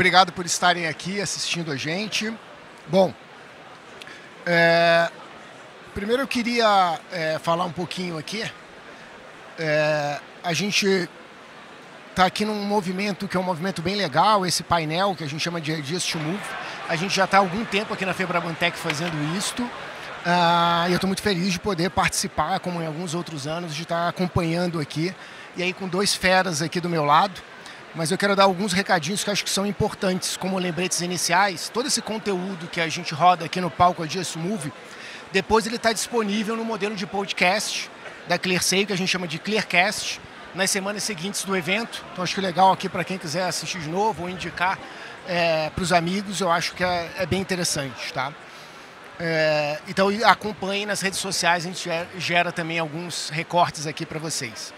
Obrigado por estarem aqui assistindo a gente. Bom, primeiro eu queria falar um pouquinho aqui. A gente está aqui num movimento que é um movimento bem legal, esse painel que a gente chama de Ideas to Move. A gente já está há algum tempo aqui na Febrabantec fazendo isto. E eu estou muito feliz de poder participar, como em alguns outros anos, de estar acompanhando aqui. E aí com dois feras aqui do meu lado. Mas eu quero dar alguns recadinhos que eu acho que são importantes, como lembretes iniciais. Todo esse conteúdo que a gente roda aqui no palco Ideas to Move, depois ele está disponível no modelo de podcast da ClearSale, que a gente chama de ClearCast, nas semanas seguintes do evento. Então acho que legal aqui para quem quiser assistir de novo ou indicar para os amigos, eu acho que é bem interessante, tá? Então acompanhem nas redes sociais, a gente gera também alguns recortes aqui para vocês.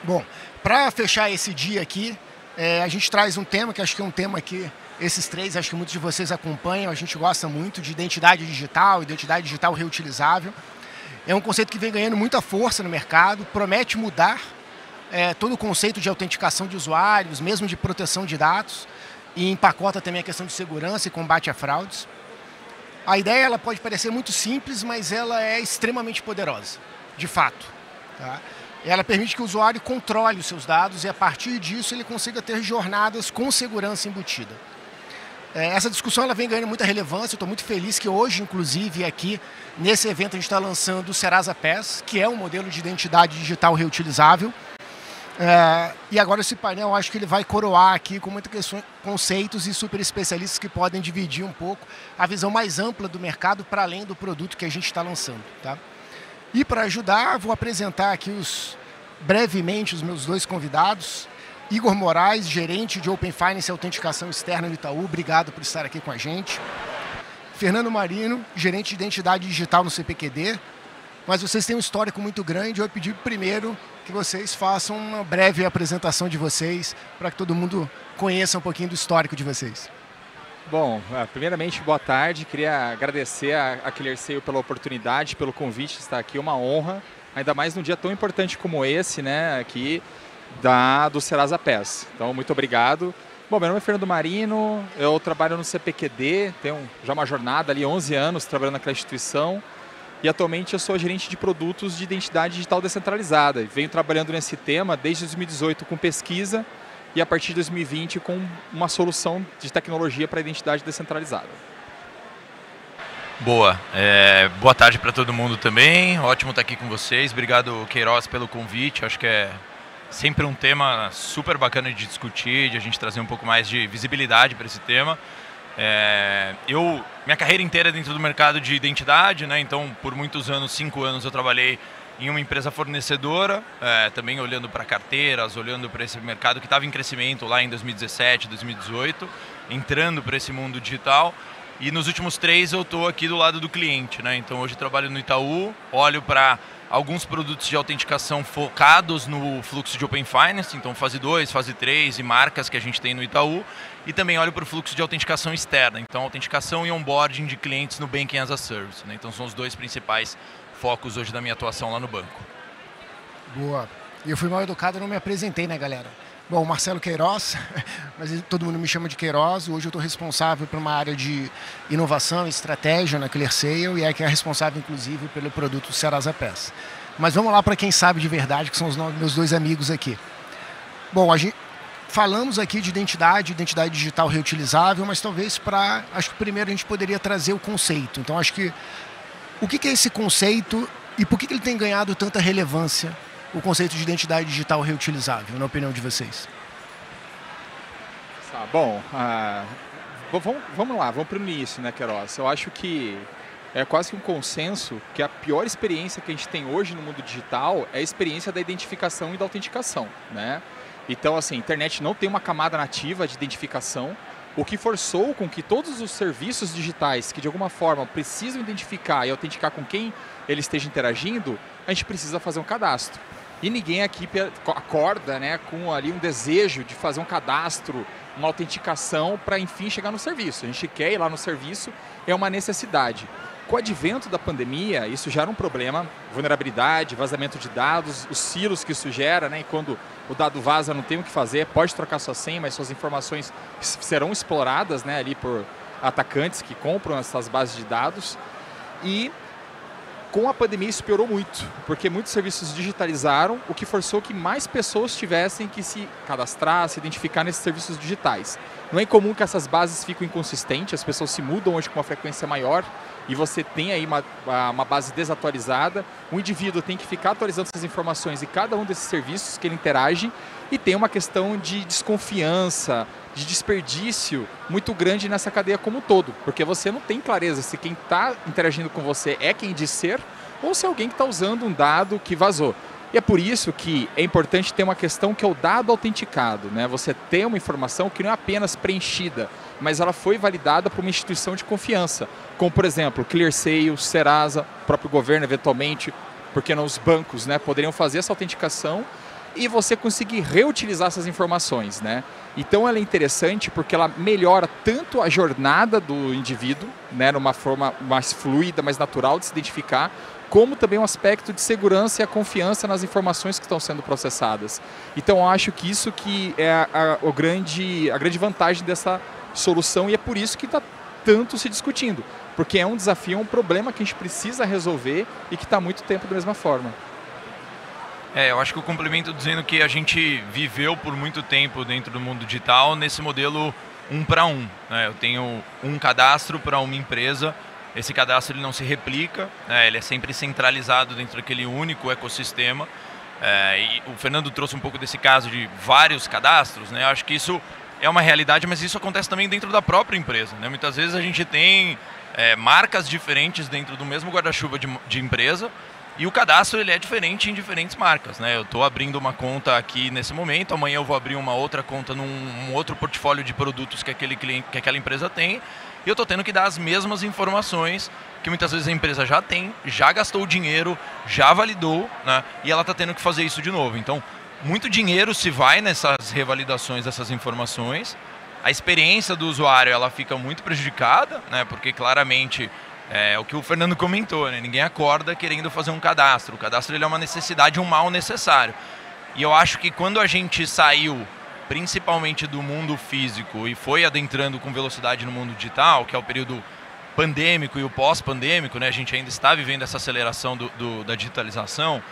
Bom, para fechar esse dia aqui, a gente traz um tema que acho que é um tema que esses três, acho que muitos de vocês acompanham, a gente gosta muito de identidade digital reutilizável. É um conceito que vem ganhando muita força no mercado, promete mudar todo o conceito de autenticação de usuários, mesmo de proteção de dados, e empacota também a questão de segurança e combate a fraudes. A ideia ela pode parecer muito simples, mas ela é extremamente poderosa, de fato. Tá? Ela permite que o usuário controle os seus dados e, a partir disso, ele consiga ter jornadas com segurança embutida. Essa discussão ela vem ganhando muita relevância. Eu estou muito feliz que hoje, inclusive, aqui, nesse evento, a gente está lançando o Serasa PES, que é um modelo de identidade digital reutilizável. E agora esse painel, eu acho que ele vai coroar aqui com muitos conceitos e super especialistas que podem dividir um pouco a visão mais ampla do mercado para além do produto que a gente está lançando. Tá? E para ajudar, vou apresentar aqui brevemente os meus dois convidados. Igor Moraes, gerente de Open Finance e Autenticação Externa no Itaú, obrigado por estar aqui com a gente. Fernando Marino, gerente de Identidade Digital no CPQD. Mas vocês têm um histórico muito grande, eu pedi primeiro que vocês façam uma breve apresentação de vocês, para que todo mundo conheça um pouquinho do histórico de vocês. Bom, primeiramente, boa tarde. Queria agradecer a ClearSale pela oportunidade, pelo convite de estar aqui. É uma honra, ainda mais num dia tão importante como esse, né, aqui do Serasa PES. Então, muito obrigado. Bom, meu nome é Fernando Marino, eu trabalho no CPQD, tenho já uma jornada ali, 11 anos trabalhando naquela instituição. E atualmente eu sou gerente de produtos de identidade digital descentralizada. Venho trabalhando nesse tema desde 2018 com pesquisa, e a partir de 2020 com uma solução de tecnologia para identidade descentralizada. Boa. Boa tarde para todo mundo também. Ótimo estar aqui com vocês. Obrigado, Queiroz, pelo convite. Acho que é sempre um tema super bacana de discutir, de a gente trazer um pouco mais de visibilidade para esse tema. Minha carreira inteira é dentro do mercado de identidade, né? Então por muitos anos, 5 anos, eu trabalhei em uma empresa fornecedora, também olhando para carteiras, olhando para esse mercado que estava em crescimento lá em 2017, 2018, entrando para esse mundo digital. E nos últimos 3 eu estou aqui do lado do cliente, né? Então hoje eu trabalho no Itaú, olho para alguns produtos de autenticação focados no fluxo de Open Finance, então fase 2, fase 3 e marcas que a gente tem no Itaú, e também olho para o fluxo de autenticação externa, então autenticação e onboarding de clientes no Banking as a Service, né? Então são os 2 principais focos hoje da minha atuação lá no banco. Boa. E eu fui mal educado e não me apresentei, né, galera? Bom, Marcelo Queiroz, mas todo mundo me chama de Queiroz. Hoje eu estou responsável por uma área de inovação e estratégia na ClearSale e que é responsável, inclusive, pelo produto Serasa PES. Mas vamos lá para quem sabe de verdade, que são os meus 2 amigos aqui. Bom, falamos aqui de identidade digital reutilizável, mas talvez acho que primeiro a gente poderia trazer o conceito. Então, acho que o que é esse conceito e por que ele tem ganhado tanta relevância, o conceito de identidade digital reutilizável, na opinião de vocês? Bom, vamos lá, vamos para o início, né, Queiroz? Eu acho que é quase que um consenso que a pior experiência que a gente tem hoje no mundo digital é a experiência da identificação e da autenticação, né? Então, assim, a internet não tem uma camada nativa de identificação, o que forçou com que todos os serviços digitais que de alguma forma precisam identificar e autenticar com quem ele esteja interagindo, a gente precisa fazer um cadastro. E ninguém aqui acorda, né, com ali um desejo de fazer um cadastro, uma autenticação para enfim chegar no serviço. A gente quer ir lá no serviço, é uma necessidade. Com o advento da pandemia, isso já era um problema, vulnerabilidade, vazamento de dados, os silos que isso gera, né? E quando o dado vaza, não tem o que fazer, pode trocar sua senha, mas suas informações serão exploradas, né, ali por atacantes que compram essas bases de dados. E com a pandemia isso piorou muito, porque muitos serviços digitalizaram, o que forçou que mais pessoas tivessem que se cadastrar, se identificar nesses serviços digitais. Não é incomum que essas bases fiquem inconsistentes, as pessoas se mudam hoje com uma frequência maior e você tem aí uma base desatualizada. O indivíduo tem que ficar atualizando essas informações em cada um desses serviços que ele interage e tem uma questão de desconfiança, de desperdício muito grande nessa cadeia como um todo, porque você não tem clareza se quem está interagindo com você é quem diz ser ou se é alguém que está usando um dado que vazou. E é por isso que é importante ter uma questão que é o dado autenticado, né? Você ter uma informação que não é apenas preenchida, mas ela foi validada por uma instituição de confiança, como por exemplo, ClearSale, Serasa, o próprio governo eventualmente, porque não os bancos, né, poderiam fazer essa autenticação e você conseguir reutilizar essas informações, né? Então ela é interessante porque ela melhora tanto a jornada do indivíduo, né, numa forma mais fluida, mais natural de se identificar, como também um aspecto de segurança e a confiança nas informações que estão sendo processadas. Então eu acho que isso que é a grande vantagem dessa solução e é por isso que está tanto se discutindo, porque é um desafio, é um problema que a gente precisa resolver e que está há muito tempo da mesma forma. Eu acho que eu complemento dizendo que a gente viveu por muito tempo dentro do mundo digital nesse modelo 1 para 1. Né? Eu tenho um cadastro para uma empresa, esse cadastro ele não se replica, né? Ele é sempre centralizado dentro daquele único ecossistema. E o Fernando trouxe um pouco desse caso de vários cadastros, né? Eu acho que isso é uma realidade, mas isso acontece também dentro da própria empresa. Né? Muitas vezes a gente tem marcas diferentes dentro do mesmo guarda-chuva de empresa, e o cadastro ele é diferente em diferentes marcas, né? Eu estou abrindo uma conta aqui nesse momento, amanhã eu vou abrir uma outra conta num outro portfólio de produtos que aquela empresa tem, e eu estou tendo que dar as mesmas informações que muitas vezes a empresa já tem, já gastou o dinheiro, já validou, né? E ela está tendo que fazer isso de novo. Então, muito dinheiro se vai nessas revalidações dessas informações, a experiência do usuário ela fica muito prejudicada, né? Porque claramente é o que o Fernando comentou, né? Ninguém acorda querendo fazer um cadastro. O cadastro ele é uma necessidade, um mal necessário. E eu acho que quando a gente saiu, principalmente do mundo físico, e foi adentrando com velocidade no mundo digital, que é o período pandêmico e o pós-pandêmico, né? A gente ainda está vivendo essa aceleração da digitalização.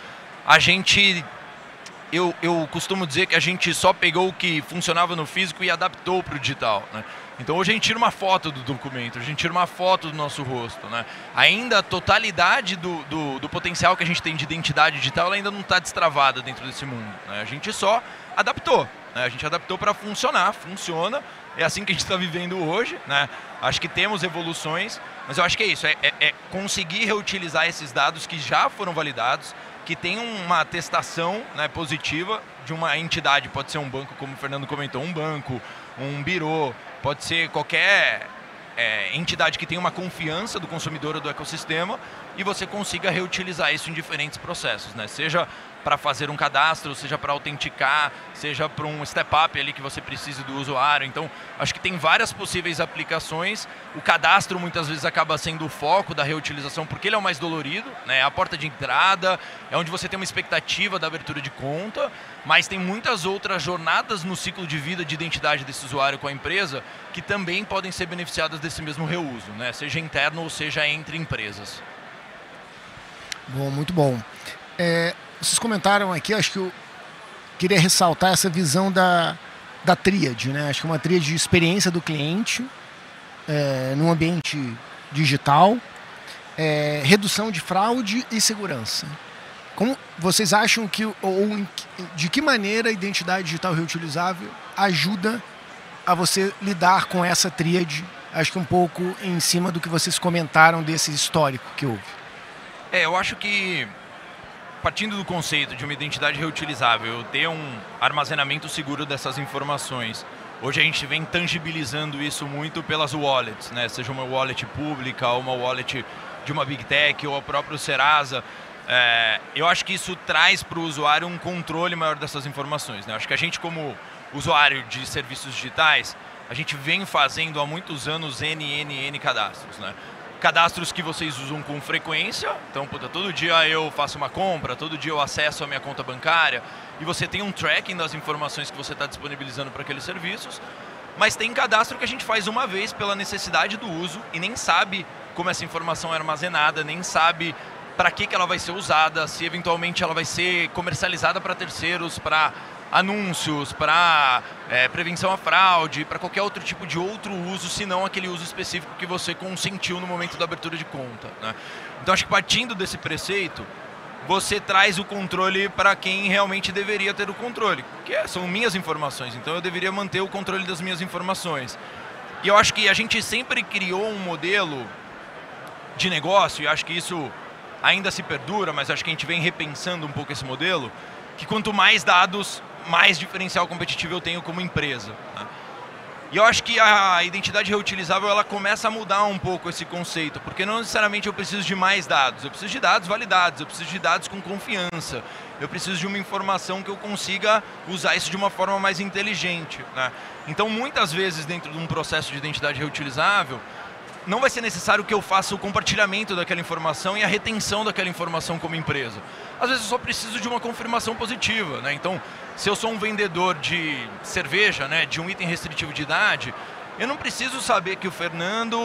Eu costumo dizer que a gente só pegou o que funcionava no físico e adaptou para o digital, né? Então hoje a gente tira uma foto do documento, a gente tira uma foto do nosso rosto, né? Ainda a totalidade do potencial que a gente tem de identidade digital ela ainda não está destravada dentro desse mundo, né? A gente só adaptou, né? A gente adaptou para funcionar, funciona, é assim que a gente está vivendo hoje, né? Acho que temos evoluções, mas eu acho que é isso, é conseguir reutilizar esses dados que já foram validados, que tem uma atestação, né, positiva de uma entidade, pode ser um banco, como o Fernando comentou, um banco, um birô, pode ser qualquer entidade que tenha uma confiança do consumidor ou do ecossistema e você consiga reutilizar isso em diferentes processos, né? Seja para fazer um cadastro, seja para autenticar, seja para um step-up ali que você precise do usuário. Então, acho que tem várias possíveis aplicações. O cadastro muitas vezes acaba sendo o foco da reutilização porque ele é o mais dolorido, né? É a porta de entrada, é onde você tem uma expectativa da abertura de conta, mas tem muitas outras jornadas no ciclo de vida de identidade desse usuário com a empresa que também podem ser beneficiadas desse mesmo reuso, né? Seja interno ou seja entre empresas. Bom, muito bom. Vocês comentaram aqui, acho que eu queria ressaltar essa visão da tríade, né? Acho que é uma tríade de experiência do cliente num ambiente digital, redução de fraude e segurança. Como vocês acham que, de que maneira a identidade digital reutilizável ajuda a você lidar com essa tríade? Acho que um pouco em cima do que vocês comentaram desse histórico que houve. Eu acho que, partindo do conceito de uma identidade reutilizável, eu ter um armazenamento seguro dessas informações. Hoje a gente vem tangibilizando isso muito pelas wallets, né? Seja uma wallet pública, ou uma wallet de uma Big Tech, ou a própria Serasa. Eu acho que isso traz para o usuário um controle maior dessas informações, né? Acho que a gente, como usuário de serviços digitais, a gente vem fazendo há muitos anos N cadastros, né? cadastros que vocês usam com frequência. Então, puta, todo dia eu faço uma compra, todo dia eu acesso a minha conta bancária e você tem um tracking das informações que você está disponibilizando para aqueles serviços. Mas tem cadastro que a gente faz uma vez pela necessidade do uso e nem sabe como essa informação é armazenada, nem sabe para que ela vai ser usada, se eventualmente ela vai ser comercializada para terceiros, para anúncios, para prevenção à fraude, para qualquer outro tipo de outro uso, senão aquele uso específico que você consentiu no momento da abertura de conta, né? Então acho que partindo desse preceito, você traz o controle para quem realmente deveria ter o controle, que são minhas informações, então eu deveria manter o controle das minhas informações. E eu acho que a gente sempre criou um modelo de negócio, e acho que isso ainda se perdura, mas acho que a gente vem repensando um pouco esse modelo, que quanto mais dados, mais diferencial competitivo eu tenho como empresa, né? E eu acho que a identidade reutilizável ela começa a mudar um pouco esse conceito, porque não necessariamente eu preciso de mais dados, eu preciso de dados validados, eu preciso de dados com confiança, eu preciso de uma informação que eu consiga usar isso de uma forma mais inteligente, né? Então, muitas vezes, dentro de um processo de identidade reutilizável, não vai ser necessário que eu faça o compartilhamento daquela informação e a retenção daquela informação como empresa. Às vezes eu só preciso de uma confirmação positiva, né? Então, se eu sou um vendedor de cerveja, né, de um item restritivo de idade, eu não preciso saber que o Fernando,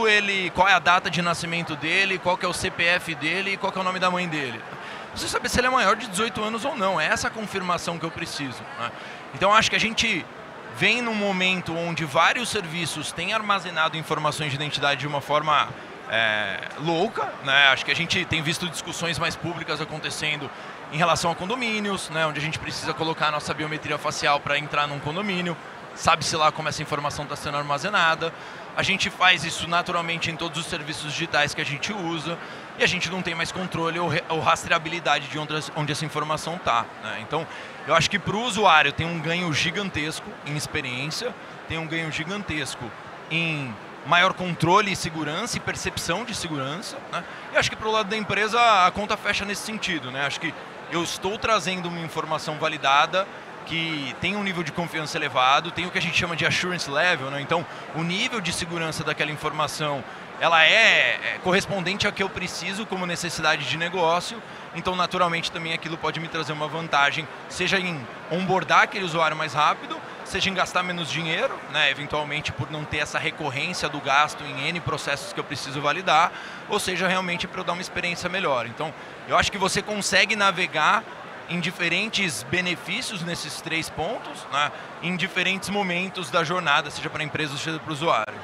qual é a data de nascimento dele, qual que é o CPF dele e qual que é o nome da mãe dele. Eu preciso saber se ele é maior de 18 anos ou não. É essa a confirmação que eu preciso, né? Então, acho que a gente vem num momento onde vários serviços têm armazenado informações de identidade de uma forma louca, né? Acho que a gente tem visto discussões mais públicas acontecendo em relação a condomínios, né? Onde a gente precisa colocar a nossa biometria facial para entrar num condomínio, sabe-se lá como essa informação está sendo armazenada. A gente faz isso naturalmente em todos os serviços digitais que a gente usa e a gente não tem mais controle ou rastreabilidade de onde essa informação está, né? Então, eu acho que para o usuário tem um ganho gigantesco em experiência, tem um ganho gigantesco em maior controle e segurança e percepção de segurança, né? E acho que para o lado da empresa a conta fecha nesse sentido, né? Acho que eu estou trazendo uma informação validada que tem um nível de confiança elevado, tem o que a gente chama de assurance level, né? Então, o nível de segurança daquela informação, ela é correspondente ao que eu preciso como necessidade de negócio, então naturalmente também aquilo pode me trazer uma vantagem, seja em onboardar aquele usuário mais rápido, seja em gastar menos dinheiro, né, eventualmente por não ter essa recorrência do gasto em N processos que eu preciso validar, ou seja realmente para eu dar uma experiência melhor. Então, eu acho que você consegue navegar em diferentes benefícios nesses 3 pontos, né, em diferentes momentos da jornada, seja para a empresa ou seja para o usuário.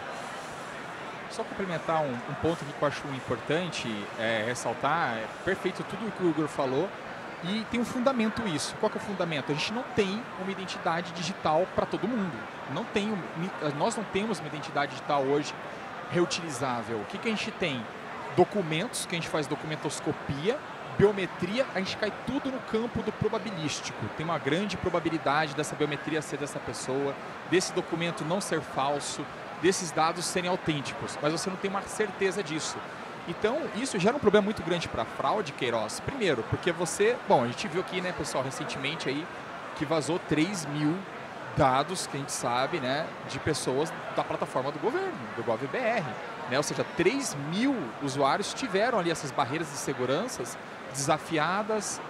Só complementar um ponto que eu acho importante ressaltar, é perfeito tudo o que o Igor falou e tem um fundamento isso. Qual que é o fundamento? A gente não tem uma identidade digital para todo mundo. Nós não temos uma identidade digital hoje reutilizável. O que a gente tem? Documentos, que a gente faz documentoscopia, biometria, a gente cai tudo no campo do probabilístico. Tem uma grande probabilidade dessa biometria ser dessa pessoa, desse documento não ser falso, desses dados serem autênticos, mas você não tem uma certeza disso. Então, isso gera um problema muito grande para a fraude, Queiroz. Primeiro, porque a gente viu aqui, né, pessoal, recentemente aí, que vazou 3.000 dados, que a gente sabe, né, de pessoas da plataforma do governo, do GovBR, né? Ou seja, 3.000 usuários tiveram ali essas barreiras de segurança desafiadas,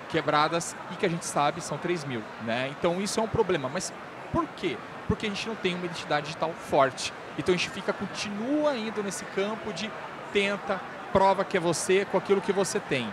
quebradas e que a gente sabe são 3.000, né? Então, isso é um problema. Mas por quê? Porque a gente não tem uma identidade digital forte. Então a gente continua indo nesse campo de tenta, prova que é você com aquilo que você tem.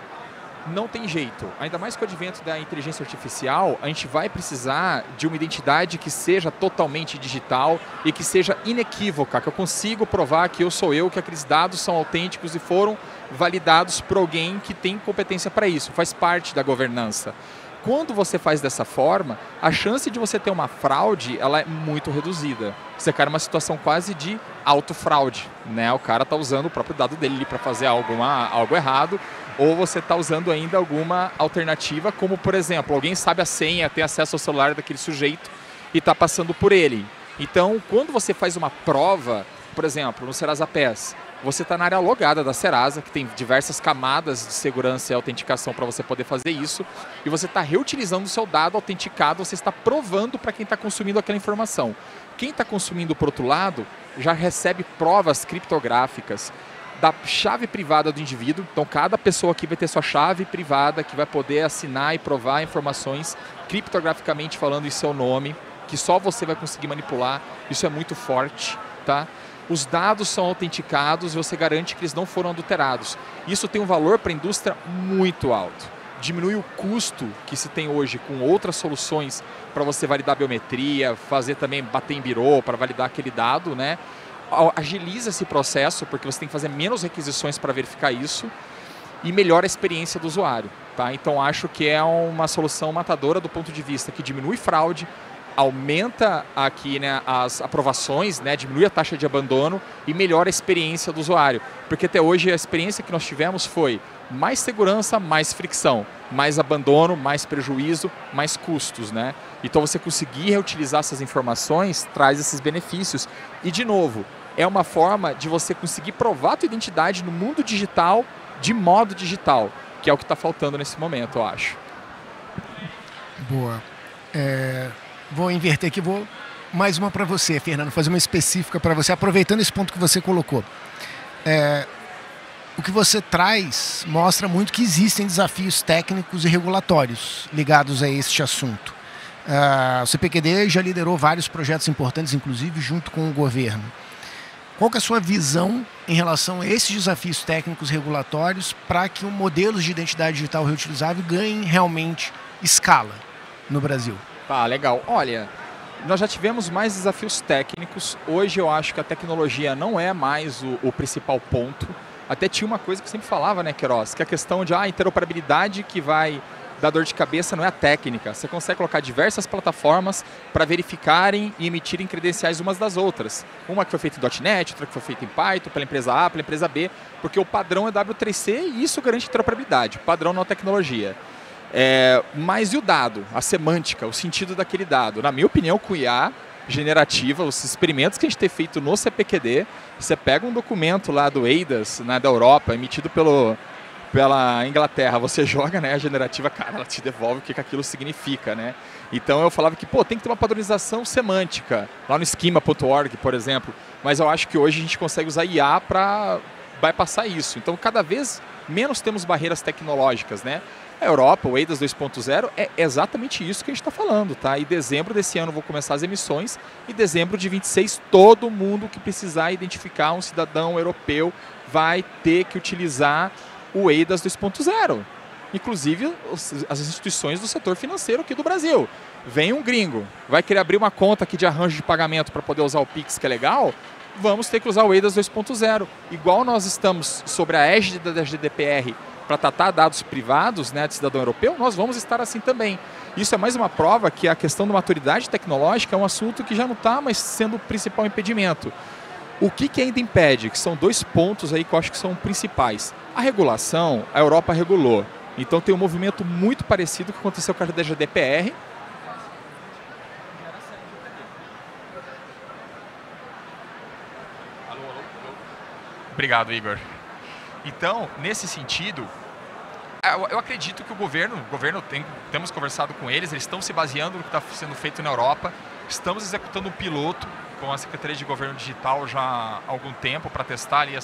Não tem jeito. Ainda mais com o advento da inteligência artificial, a gente vai precisar de uma identidade que seja totalmente digital e que seja inequívoca, que eu consigo provar que eu sou eu, que aqueles dados são autênticos e foram validados por alguém que tem competência para isso. Faz parte da governança. Quando você faz dessa forma, a chance de você ter uma fraude, ela é muito reduzida. Você cai numa situação quase de autofraude, né? O cara está usando o próprio dado dele para fazer algo errado, ou você está usando ainda alguma alternativa, como, por exemplo, alguém sabe a senha, tem acesso ao celular daquele sujeito e está passando por ele. Então, quando você faz uma prova, por exemplo, no Serasa PES, você está na área logada da Serasa, que tem diversas camadas de segurança e autenticação para você poder fazer isso, e você está reutilizando o seu dado autenticado, você está provando para quem está consumindo aquela informação. Quem está consumindo, por outro lado, já recebe provas criptográficas da chave privada do indivíduo. Então, cada pessoa aqui vai ter sua chave privada, que vai poder assinar e provar informações criptograficamente falando em seu nome, que só você vai conseguir manipular. Isso é muito forte, tá? Os dados são autenticados e você garante que eles não foram adulterados. Isso tem um valor para a indústria muito alto. Diminui o custo que se tem hoje com outras soluções para você validar biometria, fazer também bater em birô para validar aquele dado, né? Agiliza esse processo, porque você tem que fazer menos requisições para verificar isso e melhora a experiência do usuário, tá? Então acho que é uma solução matadora do ponto de vista que diminui fraude, aumenta aqui, né, as aprovações, né, diminui a taxa de abandono e melhora a experiência do usuário. Porque até hoje a experiência que nós tivemos foi mais segurança, mais fricção, mais abandono, mais prejuízo, mais custos, né? Então você conseguir reutilizar essas informações traz esses benefícios. E de novo, é uma forma de você conseguir provar a tua identidade no mundo digital de modo digital, que é o que está faltando nesse momento, eu acho. Boa. Vou inverter aqui, vou mais uma para você, Fernando, fazer uma específica para você, aproveitando esse ponto que você colocou. O que você traz mostra muito que existem desafios técnicos e regulatórios ligados a este assunto. O CPQD já liderou vários projetos importantes, inclusive junto com o governo. Qual que é a sua visão em relação a esses desafios técnicos e regulatórios para que modelos de identidade digital reutilizável ganhem realmente escala no Brasil? Tá, legal. Olha, nós já tivemos mais desafios técnicos. Hoje eu acho que a tecnologia não é mais o principal ponto. Até tinha uma coisa que eu sempre falava, né, Queiroz? Que a questão de interoperabilidade que vai dar dor de cabeça não é a técnica. Você consegue colocar diversas plataformas para verificarem e emitirem credenciais umas das outras. Uma que foi feita em .NET, outra que foi feita em Python, pela empresa A, pela empresa B, porque o padrão é W3C e isso garante interoperabilidade. O padrão não é tecnologia. Mas e o dado? A semântica, o sentido daquele dado? Na minha opinião, com IA generativa, os experimentos que a gente tem feito no CPQD, você pega um documento lá do EIDAS, né, da Europa, emitido pela Inglaterra, você joga, né, a generativa, cara, ela te devolve o que aquilo significa, né? Então eu falava que, tem que ter uma padronização semântica, lá no schema.org, por exemplo, mas eu acho que hoje a gente consegue usar IA para bypassar isso. Então cada vez menos temos barreiras tecnológicas, né? A Europa, o EIDAS 2.0, é exatamente isso que a gente está falando, tá? Em dezembro desse ano vou começar as emissões e em dezembro de 26 todo mundo que precisar identificar um cidadão europeu vai ter que utilizar o EIDAS 2.0. Inclusive as instituições do setor financeiro aqui do Brasil. Vem um gringo, vai querer abrir uma conta aqui de arranjo de pagamento para poder usar o Pix, que é legal, vamos ter que usar o EIDAS 2.0. Igual nós estamos sobre a égide da GDPR para tratar dados privados, né, de cidadão europeu, nós vamos estar assim também. Isso é mais uma prova que a questão da maturidade tecnológica é um assunto que já não está mais sendo o principal impedimento. O que ainda impede? Que são dois pontos aí que eu acho que são principais. A regulação, a Europa regulou. Então tem um movimento muito parecido que aconteceu com a GDPR. Obrigado, Igor. Então, nesse sentido, eu acredito que o governo temos conversado com eles estão se baseando no que está sendo feito na Europa, estamos executando um piloto com a Secretaria de Governo Digital já há algum tempo para testar ali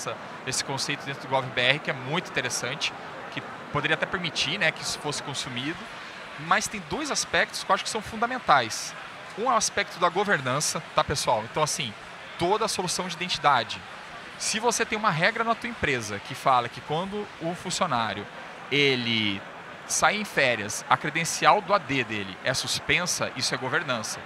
esse conceito dentro do GovBR, que é muito interessante, que poderia até permitir, né, que isso fosse consumido, mas tem dois aspectos que eu acho que são fundamentais. Um é o aspecto da governança, tá, pessoal? Então, assim, toda a solução de identidade. Se você tem uma regra na tua empresa que fala que quando o funcionário ele sai em férias, a credencial do AD dele é suspensa, isso é governança.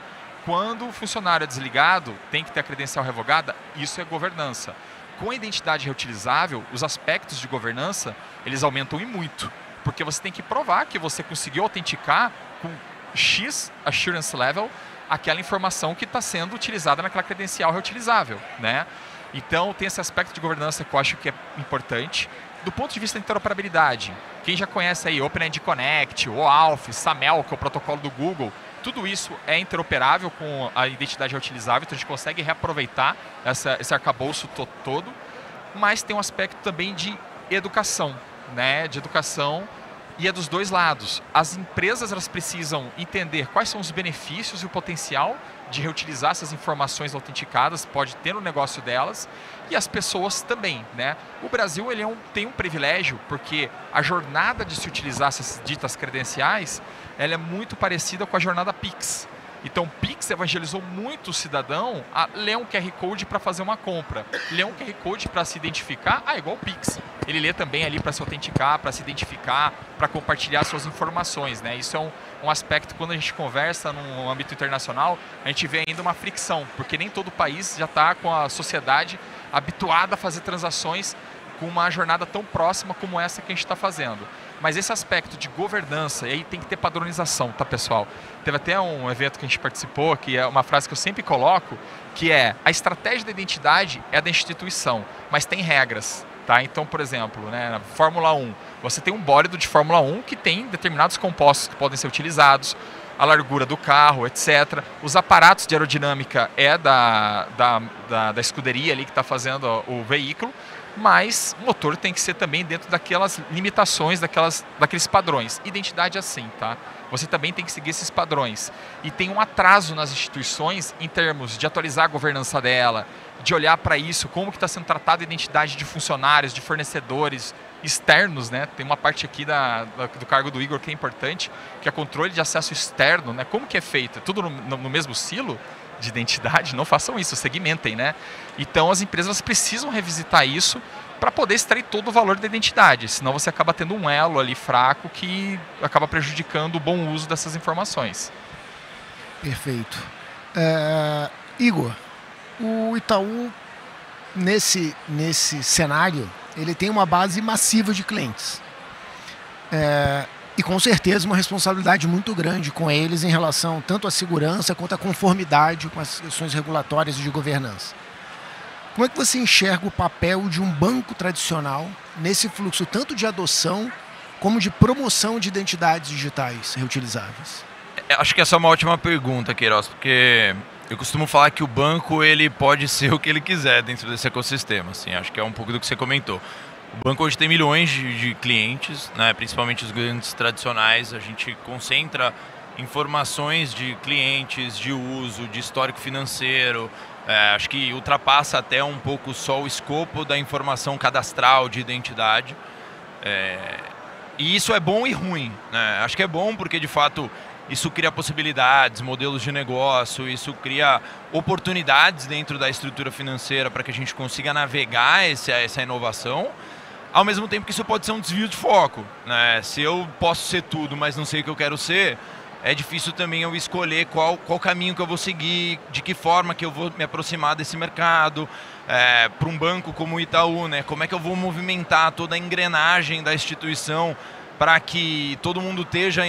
Quando o funcionário é desligado, tem que ter a credencial revogada, isso é governança. Com a identidade reutilizável, os aspectos de governança, eles aumentam e muito. Porque você tem que provar que você conseguiu autenticar com X assurance level aquela informação que está sendo utilizada naquela credencial reutilizável, né? Então, tem esse aspecto de governança que eu acho que é importante. Do ponto de vista da interoperabilidade, quem já conhece aí OpenID Connect, OAuth, SAML, que é o protocolo do Google, tudo isso é interoperável com a identidade reutilizável, então a gente consegue reaproveitar esse arcabouço todo, mas tem um aspecto também de educação, né? De educação E é dos dois lados. As empresas elas precisam entender quais são os benefícios e o potencial de reutilizar essas informações autenticadas, pode ter no negócio delas, e as pessoas também, né? O Brasil ele tem um privilégio, porque a jornada de se utilizar essas ditas credenciais, ela é muito parecida com a jornada Pix. Então, o Pix evangelizou muito o cidadão a ler um QR Code para fazer uma compra. Ler um QR Code para se identificar, igual o Pix. Ele lê também ali para se autenticar, para se identificar, para compartilhar suas informações, né? Isso é um aspecto, quando a gente conversa no âmbito internacional, a gente vê ainda uma fricção, porque nem todo país já está com a sociedade habituada a fazer transações com uma jornada tão próxima como essa que a gente está fazendo. Mas esse aspecto de governança, e aí tem que ter padronização, tá, pessoal? Teve até um evento que a gente participou, que é uma frase que eu sempre coloco, que é: a estratégia da identidade é da instituição, mas tem regras, tá? Então, por exemplo, né, na Fórmula 1, você tem um bólido de Fórmula 1 que tem determinados compostos que podem ser utilizados, a largura do carro, etc. Os aparatos de aerodinâmica é da escuderia ali que está fazendo o veículo, mas o motor tem que ser também dentro daquelas limitações, daqueles padrões. Identidade é assim, tá? Você também tem que seguir esses padrões. E tem um atraso nas instituições em termos de atualizar a governança dela, de olhar para isso, como que está sendo tratada a identidade de funcionários, de fornecedores externos, né? Tem uma parte aqui do cargo do Igor que é importante, que é controle de acesso externo, né? Como que é feito? É tudo no mesmo silo de identidade? Não façam isso, segmentem, né? Então as empresas precisam revisitar isso para poder extrair todo o valor da identidade, senão você acaba tendo um elo ali fraco que acaba prejudicando o bom uso dessas informações. Perfeito. Igor, o Itaú, nesse cenário, ele tem uma base massiva de clientes. E com certeza uma responsabilidade muito grande com eles em relação tanto à segurança quanto à conformidade com as questões regulatórias e de governança. Como é que você enxerga o papel de um banco tradicional nesse fluxo tanto de adoção como de promoção de identidades digitais reutilizáveis? Acho que essa é uma ótima pergunta, Queiroz, porque eu costumo falar que o banco ele pode ser o que ele quiser dentro desse ecossistema. Assim, acho que é um pouco do que você comentou. O banco hoje tem milhões de clientes, né, principalmente os grandes tradicionais. A gente concentra informações de clientes, de uso, de histórico financeiro. Acho que ultrapassa até um pouco só o escopo da informação cadastral de identidade. E isso é bom e ruim, né? Acho que é bom porque, de fato, isso cria possibilidades, modelos de negócio, isso cria oportunidades dentro da estrutura financeira para que a gente consiga navegar essa inovação. Ao mesmo tempo que isso pode ser um desvio de foco, né? Se eu posso ser tudo, mas não sei o que eu quero ser, é difícil também eu escolher qual caminho que eu vou seguir, de que forma que eu vou me aproximar desse mercado. Para um banco como o Itaú, né? Como é que eu vou movimentar toda a engrenagem da instituição para que todo mundo esteja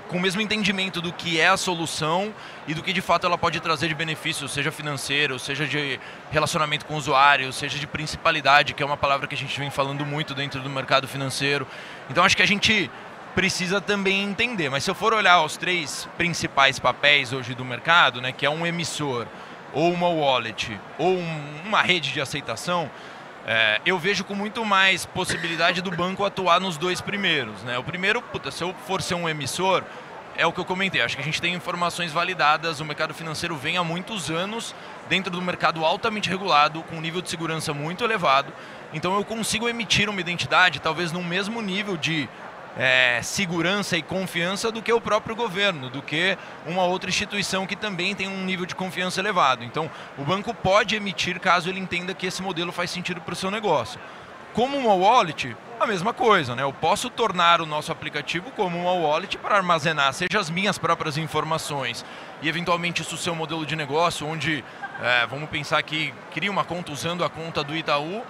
com o mesmo entendimento do que é a solução e do que de fato ela pode trazer de benefício, seja financeiro, seja de relacionamento com o usuário, seja de principalidade, que é uma palavra que a gente vem falando muito dentro do mercado financeiro. Então acho que a gente precisa também entender, mas se eu for olhar os três principais papéis hoje do mercado, né, que é um emissor, ou uma wallet, ou uma rede de aceitação, eu vejo com muito mais possibilidade do banco atuar nos dois primeiros, né? O primeiro, se eu for ser um emissor, é o que eu comentei, acho que a gente tem informações validadas, o mercado financeiro vem há muitos anos dentro do mercado altamente regulado, com um nível de segurança muito elevado, então eu consigo emitir uma identidade, talvez no mesmo nível de segurança e confiança do que o próprio governo, do que uma outra instituição que também tem um nível de confiança elevado. Então, o banco pode emitir caso ele entenda que esse modelo faz sentido para o seu negócio. Como uma wallet, a mesma coisa, né? Eu posso tornar o nosso aplicativo como uma wallet para armazenar, seja as minhas próprias informações e eventualmente isso ser um modelo de negócio onde, vamos pensar que cria uma conta usando a conta do Itaú,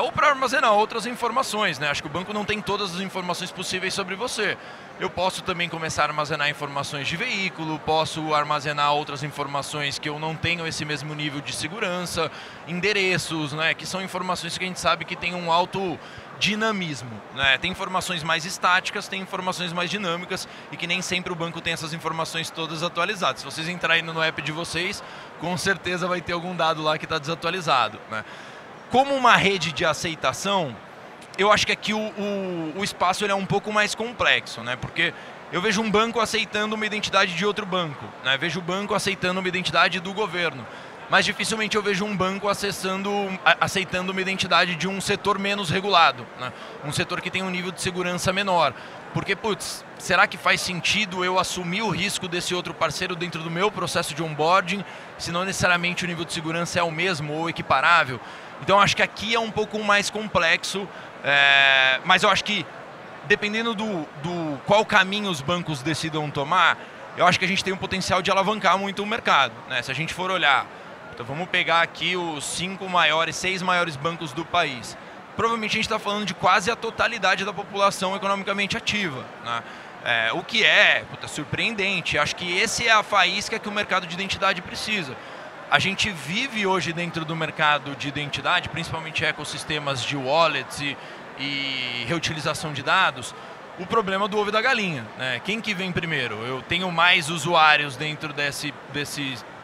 ou para armazenar outras informações, né? Acho que o banco não tem todas as informações possíveis sobre você. Eu posso também começar a armazenar informações de veículo, posso armazenar outras informações que eu não tenho esse mesmo nível de segurança, endereços, né? Que são informações que a gente sabe que tem um alto dinamismo, né? Tem informações mais estáticas, tem informações mais dinâmicas e que nem sempre o banco tem essas informações todas atualizadas. Se vocês entrarem no app de vocês, com certeza vai ter algum dado lá que está desatualizado, né? Como uma rede de aceitação, eu acho que aqui o espaço ele é um pouco mais complexo, né? Porque eu vejo um banco aceitando uma identidade de outro banco, né? Vejo o banco aceitando uma identidade do governo, mas dificilmente eu vejo um banco aceitando uma identidade de um setor menos regulado, né? Um setor que tem um nível de segurança menor. Porque, putz, será que faz sentido eu assumir o risco desse outro parceiro dentro do meu processo de onboarding, se não necessariamente o nível de segurança é o mesmo ou equiparável? Então, acho que aqui é um pouco mais complexo, mas eu acho que, dependendo do qual caminho os bancos decidam tomar, eu acho que a gente tem um potencial de alavancar muito o mercado, né? Se a gente for olhar, então vamos pegar aqui os 6 maiores bancos do país. Provavelmente a gente está falando de quase a totalidade da população economicamente ativa, né? O que é surpreendente. Acho que esse é a faísca que o mercado de identidade precisa. A gente vive hoje dentro do mercado de identidade, principalmente ecossistemas de wallets e reutilização de dados, o problema do ovo e da galinha, né? Quem que vem primeiro? Eu tenho mais usuários dentro desse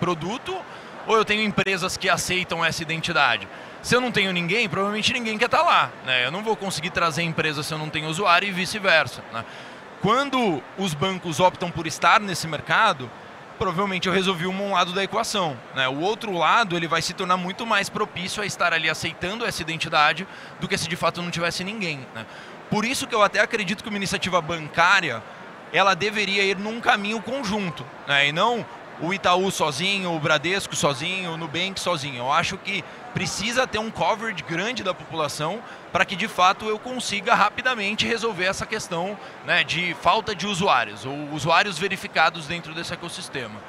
produto ou eu tenho empresas que aceitam essa identidade? Se eu não tenho ninguém, provavelmente ninguém quer estar lá, né? Eu não vou conseguir trazer empresa se eu não tenho usuário e vice-versa, né? Quando os bancos optam por estar nesse mercado, provavelmente eu resolvi um lado da equação, né? O outro lado ele vai se tornar muito mais propício a estar ali aceitando essa identidade do que se de fato não tivesse ninguém, né? Por isso que eu até acredito que uma iniciativa bancária ela deveria ir num caminho conjunto, né? E não o Itaú sozinho, o Bradesco sozinho, o Nubank sozinho. Eu acho que precisa ter um coverage grande da população para que de fato eu consiga rapidamente resolver essa questão, né, de falta de usuários, ou usuários verificados dentro desse ecossistema.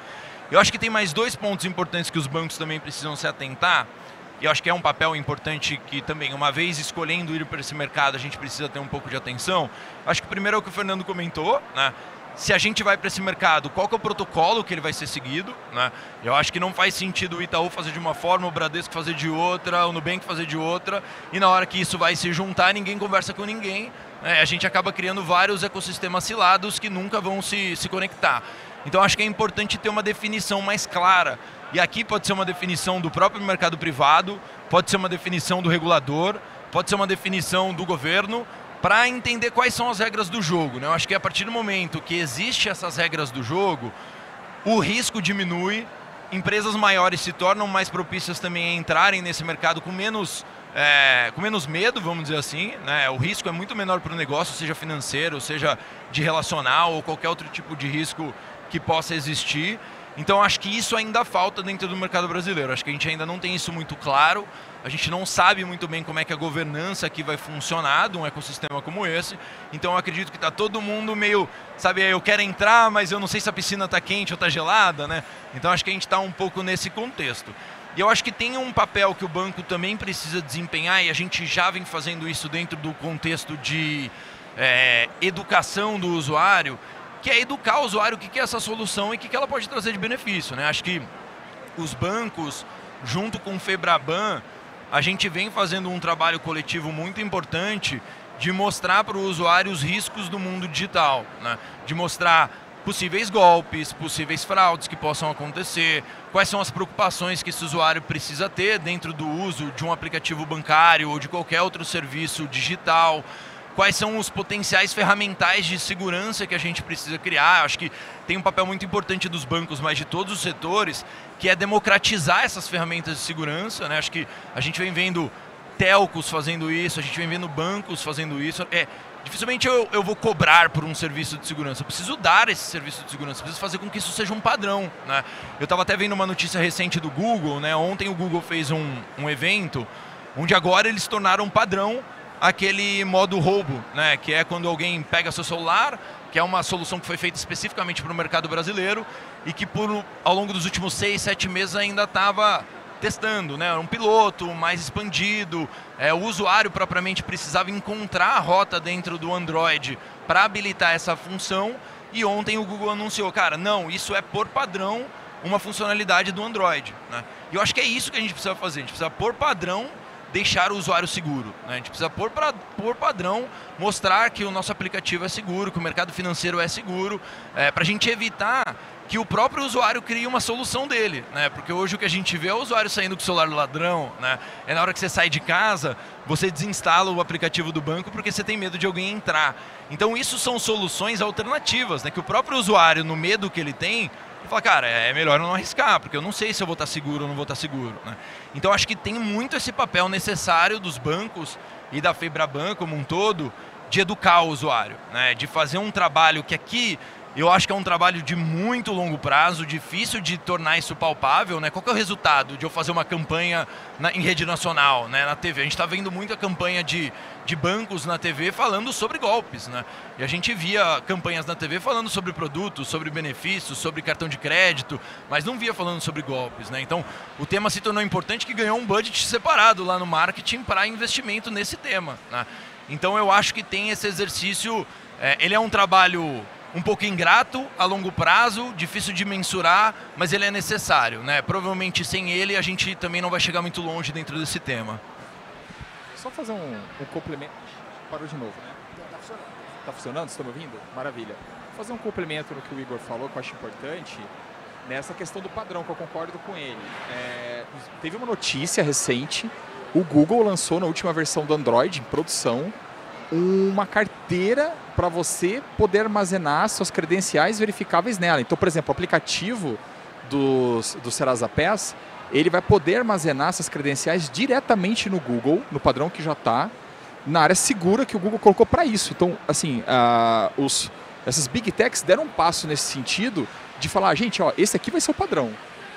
Eu acho que tem mais 2 pontos importantes que os bancos também precisam se atentar, e eu acho que é um papel importante que também, uma vez escolhendo ir para esse mercado, a gente precisa ter um pouco de atenção. Acho que o primeiro é o que o Fernando comentou, né? Se a gente vai para esse mercado, qual que é o protocolo que ele vai ser seguido, né? Eu acho que não faz sentido o Itaú fazer de uma forma, o Bradesco fazer de outra, o Nubank fazer de outra, e na hora que isso vai se juntar, ninguém conversa com ninguém, né? A gente acaba criando vários ecossistemas cilados que nunca vão se conectar. Então acho que é importante ter uma definição mais clara, e aqui pode ser uma definição do próprio mercado privado, pode ser uma definição do regulador, pode ser uma definição do governo, para entender quais são as regras do jogo, né? Eu acho que a partir do momento que existem essas regras do jogo, o risco diminui, empresas maiores se tornam mais propícias também a entrarem nesse mercado com menos medo, vamos dizer assim, né? O risco é muito menor para o negócio, seja financeiro, seja de relacional ou qualquer outro tipo de risco que possa existir. Então acho que isso ainda falta dentro do mercado brasileiro. Acho que a gente ainda não tem isso muito claro. A gente não sabe muito bem como é que a governança aqui vai funcionar de um ecossistema como esse. Então eu acredito que está todo mundo meio, sabe, eu quero entrar, mas eu não sei se a piscina está quente ou está gelada, né? Então acho que a gente está um pouco nesse contexto. E eu acho que tem um papel que o banco também precisa desempenhar, e a gente já vem fazendo isso dentro do contexto de educação do usuário, que é educar o usuário o que é essa solução e o que ela pode trazer de benefício, né? Acho que os bancos, junto com o Febraban, a gente vem fazendo um trabalho coletivo muito importante de mostrar para o usuário os riscos do mundo digital, né? De mostrar possíveis golpes, possíveis fraudes que possam acontecer, quais são as preocupações que esse usuário precisa ter dentro do uso de um aplicativo bancário ou de qualquer outro serviço digital, quais são os potenciais ferramentais de segurança que a gente precisa criar. Acho que tem um papel muito importante dos bancos, mas de todos os setores, que é democratizar essas ferramentas de segurança, né? Acho que a gente vem vendo telcos fazendo isso, a gente vem vendo bancos fazendo isso. Dificilmente eu vou cobrar por um serviço de segurança, eu preciso dar esse serviço de segurança, eu preciso fazer com que isso seja um padrão, né? Eu estava até vendo uma notícia recente do Google, né? Ontem o Google fez um evento onde agora eles tornaram padrão aquele modo roubo, né? Que é quando alguém pega seu celular, que é uma solução que foi feita especificamente para o mercado brasileiro e que ao longo dos últimos 6, 7 meses ainda estava testando, né? Um piloto mais expandido, o usuário propriamente precisava encontrar a rota dentro do Android para habilitar essa função, e ontem o Google anunciou, cara, não, isso é por padrão uma funcionalidade do Android, né? E eu acho que é isso que a gente precisa fazer, a gente precisa por padrão deixar o usuário seguro, né? A gente precisa por padrão mostrar que o nosso aplicativo é seguro, que o mercado financeiro é seguro, para a gente evitar que o próprio usuário crie uma solução dele, né? Porque hoje o que a gente vê é o usuário saindo com o celular do ladrão, né? É na hora que você sai de casa, você desinstala o aplicativo do banco porque você tem medo de alguém entrar. Então isso são soluções alternativas, né? Que o próprio usuário, no medo que ele tem, ele fala, cara, é melhor eu não arriscar, porque eu não sei se eu vou estar seguro ou não vou estar seguro, né? Então acho que tem muito esse papel necessário dos bancos e da Febraban como um todo, de educar o usuário, né? De fazer um trabalho que aqui eu acho que é um trabalho de muito longo prazo, difícil de tornar isso palpável, né? Qual que é o resultado de eu fazer uma campanha em rede nacional, né? Na TV? A gente está vendo muita campanha de bancos na TV falando sobre golpes, né? E a gente via campanhas na TV falando sobre produtos, sobre benefícios, sobre cartão de crédito, mas não via falando sobre golpes, né? Então, o tema se tornou importante que ganhou um budget separado lá no marketing para investimento nesse tema, né? Então, eu acho que tem esse exercício, ele é um trabalho um pouco ingrato a longo prazo, difícil de mensurar, mas ele é necessário, né? Provavelmente sem ele a gente também não vai chegar muito longe dentro desse tema. Só fazer um complemento. Parou de novo, né? Tá funcionando? Vocês estão me ouvindo? Maravilha. Vou fazer um complemento no que o Igor falou, que eu acho importante, nessa questão do padrão, que eu concordo com ele. Teve uma notícia recente, o Google lançou na última versão do Android, em produção, uma carteira para você poder armazenar suas credenciais verificáveis nela. Então, por exemplo, o aplicativo do Serasa Pass, ele vai poder armazenar essas credenciais diretamente no Google, no padrão que já está, na área segura que o Google colocou para isso. Então, assim, essas Big Techs deram um passo nesse sentido de falar, gente, ó, esse aqui vai ser o padrão.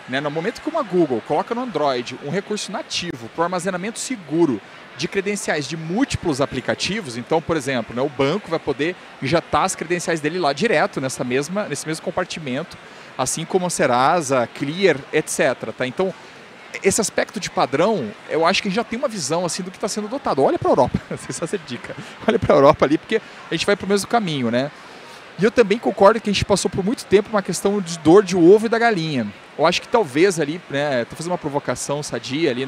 Né? No momento que uma Google coloca no Android um recurso nativo para o armazenamento seguro de credenciais de múltiplos aplicativos, então, por exemplo, né, o banco vai poder injetar as credenciais dele lá direto nesse mesmo compartimento, assim como a Serasa, Clear, etc. Tá? Então, esse aspecto de padrão, eu acho que a gente já tem uma visão assim, do que está sendo adotado. Olha para a Europa, essa dica. Olha para a Europa ali, porque a gente vai para o mesmo caminho, né? E eu também concordo que a gente passou por muito tempo uma questão de dor de ovo e da galinha. Eu acho que talvez ali, né, estou fazendo uma provocação sadia ali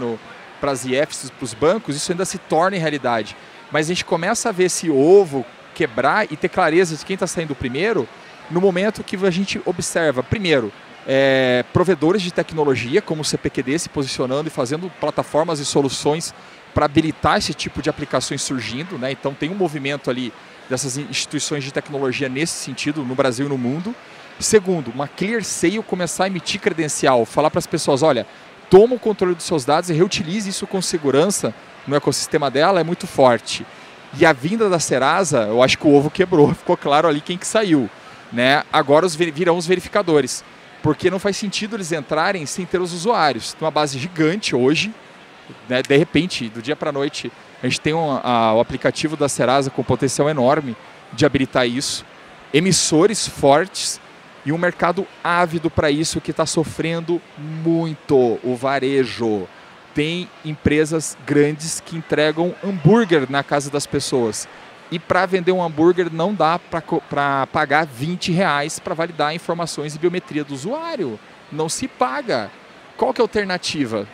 para as IFs, para os bancos, isso ainda se torna em realidade. Mas a gente começa a ver esse ovo quebrar e ter clareza de quem está saindo primeiro no momento que a gente observa, primeiro, provedores de tecnologia, como o CPQD, se posicionando e fazendo plataformas e soluções para habilitar esse tipo de aplicações surgindo, né? Então tem um movimento ali dessas instituições de tecnologia nesse sentido, no Brasil e no mundo. Segundo, uma ClearSale começar a emitir credencial, falar para as pessoas, olha, toma o controle dos seus dados e reutilize isso com segurança no ecossistema dela, é muito forte. E a vinda da Serasa, eu acho que o ovo quebrou, ficou claro ali quem que saiu. Né? Agora virão os verificadores, porque não faz sentido eles entrarem sem ter os usuários. Tem uma base gigante hoje, né? De repente, do dia para a noite, a gente tem o aplicativo da Serasa com potencial enorme de habilitar isso, emissores fortes e um mercado ávido para isso que está sofrendo muito, o varejo. Tem empresas grandes que entregam hambúrguer na casa das pessoas. E para vender um hambúrguer não dá para pagar R$20 para validar informações e biometria do usuário. Não se paga. Qual que é a alternativa?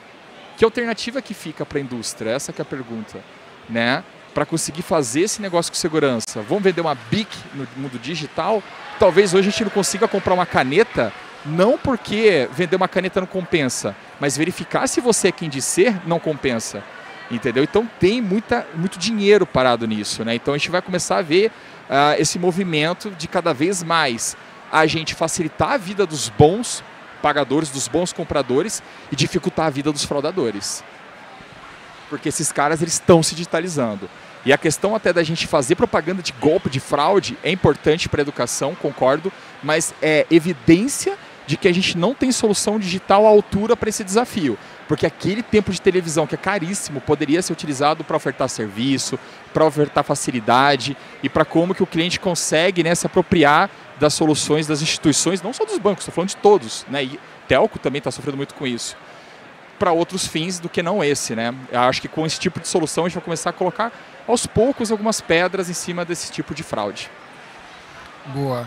Que alternativa que fica para a indústria? Essa que é a pergunta. Né? Para conseguir fazer esse negócio com segurança. Vamos vender uma BIC no mundo digital? Talvez hoje a gente não consiga comprar uma caneta, não porque vender uma caneta não compensa, mas verificar se você é quem diz ser não compensa. Entendeu? Então tem muito dinheiro parado nisso, né? Então a gente vai começar a ver esse movimento de cada vez mais a gente facilitar a vida dos bons pagadores, dos bons compradores e dificultar a vida dos fraudadores. Porque esses caras eles estão se digitalizando. E a questão até da gente fazer propaganda de golpe, de fraude, é importante para a educação, concordo, mas é evidência de que a gente não tem solução digital à altura para esse desafio. Porque aquele tempo de televisão que é caríssimo poderia ser utilizado para ofertar serviço, para ofertar facilidade e para como que o cliente consegue, né, se apropriar das soluções das instituições, não só dos bancos, estou falando de todos, né? E Telco também está sofrendo muito com isso, para outros fins do que não esse, né? Eu acho que com esse tipo de solução a gente vai começar a colocar aos poucos algumas pedras em cima desse tipo de fraude. Boa.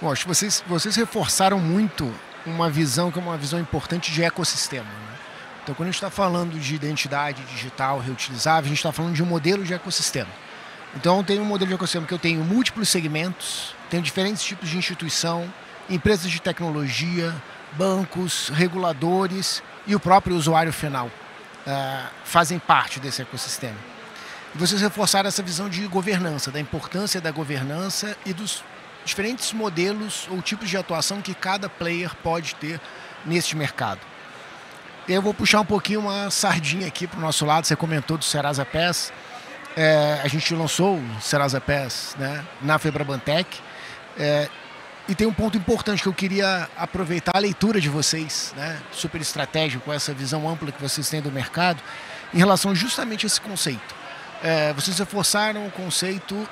Bom, acho que vocês reforçaram muito uma visão que é uma visão importante de ecossistema, né? Então, quando a gente está falando de identidade digital reutilizável, a gente está falando de um modelo de ecossistema. Então, tem um modelo de ecossistema que eu tenho múltiplos segmentos, tenho diferentes tipos de instituição, empresas de tecnologia, bancos, reguladores e o próprio usuário final fazem parte desse ecossistema. E vocês reforçaram essa visão de governança, da importância da governança e dos diferentes modelos ou tipos de atuação que cada player pode ter neste mercado. Eu vou puxar um pouquinho uma sardinha aqui para o nosso lado. Você comentou do Serasa Pass. A gente lançou o Serasa Pass, né, na Febrabantech. E tem um ponto importante que eu queria aproveitar a leitura de vocês, né, super estratégico, essa visão ampla que vocês têm do mercado, em relação justamente a esse conceito. Vocês reforçaram o conceito,